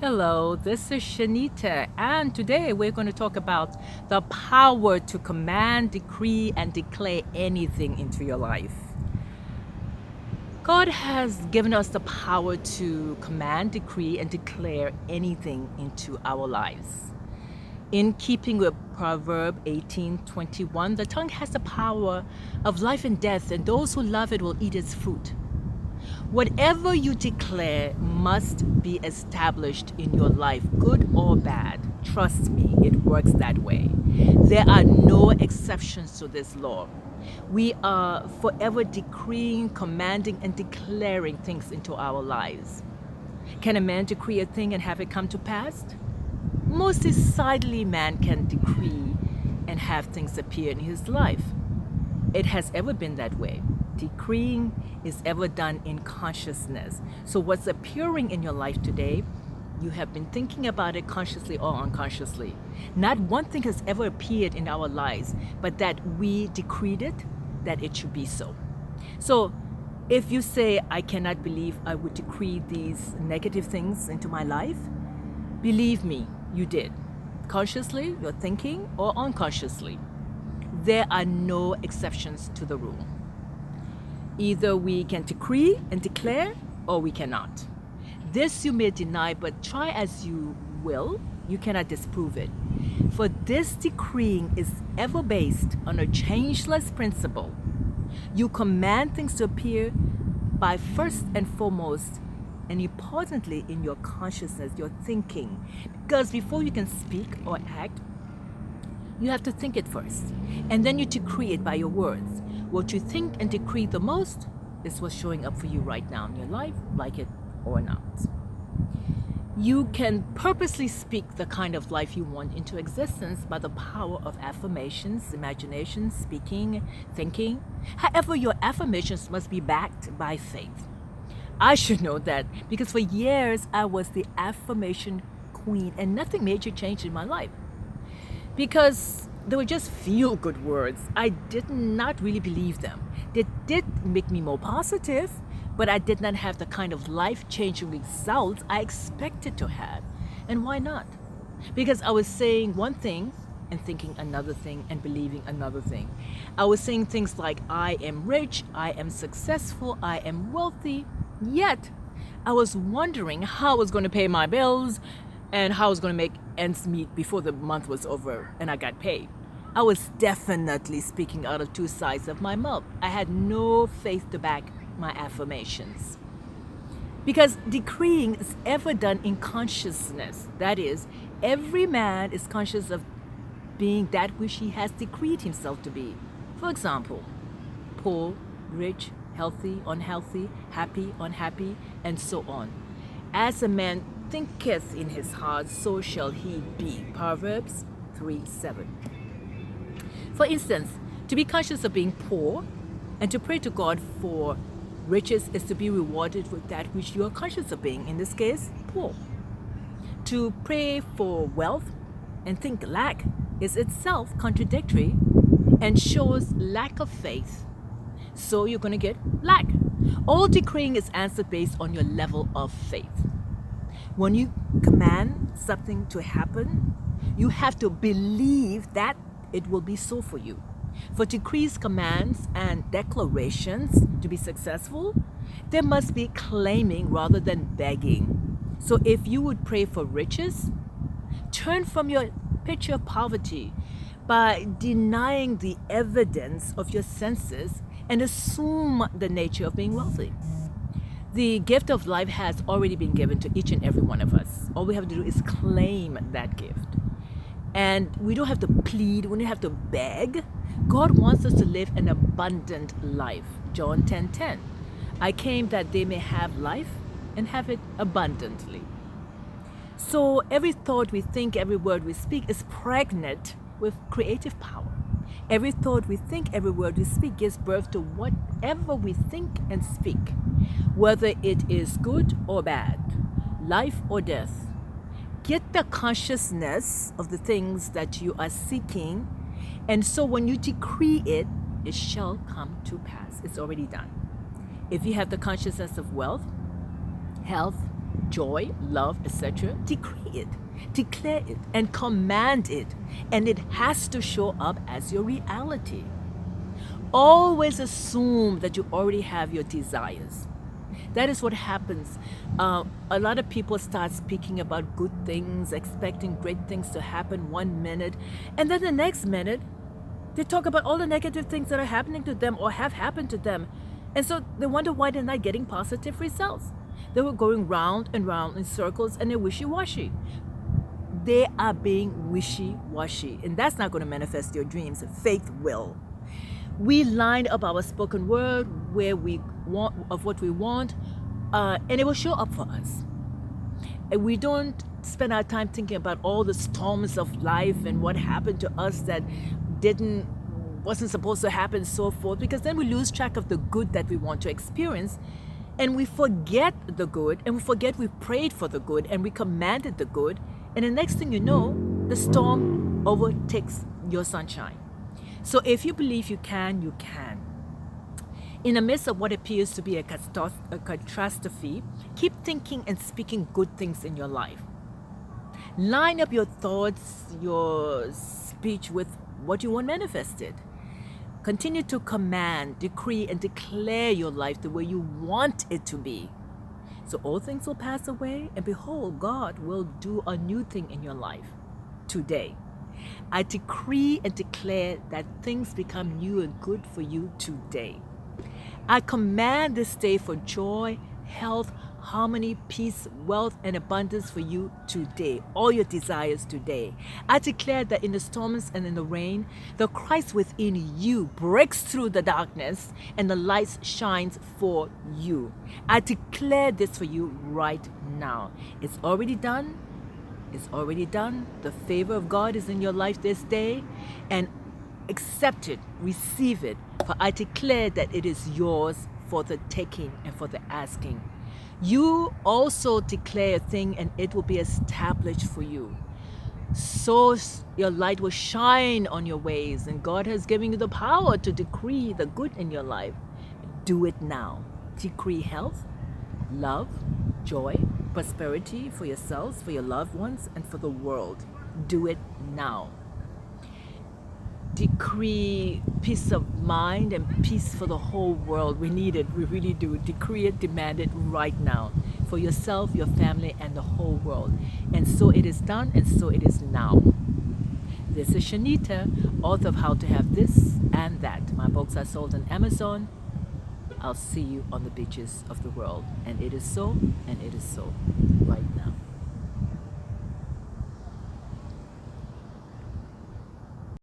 Hello, this is Shanita, and today we're going to talk about the power to command, decree, and declare anything into your life. God has given us the power to command, decree, and declare anything into our lives. In keeping with Proverb 18:21, the tongue has the power of life and death, and those who love it will eat its fruit. Whatever you declare must be established in your life, good or bad. Trust me, it works that way. There are no exceptions to this law. We are forever decreeing, commanding, and declaring things into our lives. Can a man decree a thing and have it come to pass? Most decidedly, man can decree and have things appear in his life. It has ever been that way. Decreeing is ever done in consciousness. So what's appearing in your life today, you have been thinking about it consciously or unconsciously. Not one thing has ever appeared in our lives, but that we decreed it, that it should be so. So if you say, I cannot believe I would decree these negative things into my life, believe me, you did. Consciously, you're thinking, or unconsciously. There are no exceptions to the rule. Either we can decree and declare, or we cannot. This you may deny, but try as you will, you cannot disprove it. For this decreeing is ever based on a changeless principle. You command things to appear by first and foremost, and importantly, in your consciousness, your thinking. Because before you can speak or act, you have to think it first, and then you decree it by your words. What you think and decree the most is what's showing up for you right now in your life, like it or not. You can purposely speak the kind of life you want into existence by the power of affirmations, imagination, speaking, thinking. However, your affirmations must be backed by faith. I should know that because for years I was the affirmation queen and nothing major changed in my life. Because they were just feel-good words. I did not really believe them. They did make me more positive, but I did not have the kind of life-changing results I expected to have. And why not? Because I was saying one thing and thinking another thing and believing another thing. I was saying things like, I am rich, I am successful, I am wealthy, yet I was wondering how I was going to pay my bills and how I was going to make ends meet before the month was over and I got paid. I was definitely speaking out of two sides of my mouth. I had no faith to back my affirmations. Because decreeing is ever done in consciousness. That is, every man is conscious of being that which he has decreed himself to be. For example, poor, rich, healthy, unhealthy, happy, unhappy, and so on. As a man thinketh in his heart, so shall he be. Proverbs 3:7. For instance, to be conscious of being poor and to pray to God for riches is to be rewarded with that which you are conscious of being, in this case, poor. To pray for wealth and think lack is itself contradictory and shows lack of faith. So you're going to get lack. All decreeing is answered based on your level of faith. When you command something to happen, you have to believe that it will be so for you. For decrees, commands, and declarations to be successful, there must be claiming rather than begging. So if you would pray for riches, turn from your picture of poverty by denying the evidence of your senses and assume the nature of being wealthy. The gift of life has already been given to each and every one of us. All we have to do is claim that gift. And we don't have to plead, we don't have to beg. God wants us to live an abundant life. John 10:10. I came that they may have life and have it abundantly. So every thought we think, every word we speak is pregnant with creative power. Every thought we think, every word we speak gives birth to whatever we think and speak, whether it is good or bad, life or death. Get the consciousness of the things that you are seeking, and so when you decree it, it shall come to pass. It's already done. If you have the consciousness of wealth, health, joy, love, etc., decree it, declare it, and command it. And it has to show up as your reality. Always assume that you already have your desires. That is what happens. A lot of people start speaking about good things, expecting great things to happen one minute, and then the next minute, they talk about all the negative things that are happening to them or have happened to them. And so they wonder why they're not getting positive results. They were going round and round in circles and they're wishy-washy. They are being wishy-washy, and that's not going to manifest your dreams. Faith will. We line up our spoken word where we want of what we want, and it will show up for us. And we don't spend our time thinking about all the storms of life and what happened to us that wasn't supposed to happen, so forth, because then we lose track of the good that we want to experience, and we forget the good, and we forget we prayed for the good and we commanded the good, and the next thing you know, the storm overtakes your sunshine. So if you believe you can, you can. In the midst of what appears to be a catastrophe, keep thinking and speaking good things in your life. Line up your thoughts, your speech with what you want manifested. Continue to command, decree, and declare your life the way you want it to be. So all things will pass away, and behold, God will do a new thing in your life today. I decree and declare that things become new and good for you today. I command this day for joy, health, harmony, peace, wealth, and abundance for you today. All your desires today. I declare that in the storms and in the rain, the Christ within you breaks through the darkness and the light shines for you. I declare this for you right now. It's already done. It's already done. The favor of God is in your life this day, and accept it, receive it, for I declare that it is yours for the taking and for the asking. You also declare a thing and it will be established for you. So your light will shine on your ways, and God has given you the power to decree the good in your life. Do it now. Decree health, love, joy, prosperity for yourselves, for your loved ones, and for the world. Do it now. Decree peace of mind and peace for the whole world. We need it. We really do. Decree it, demand it right now for yourself, your family, and the whole world. And so it is done, and so it is now. This is Shanita, author of How to Have This and That. My books are sold on Amazon. I'll see you on the beaches of the world. And it is so, and it is so right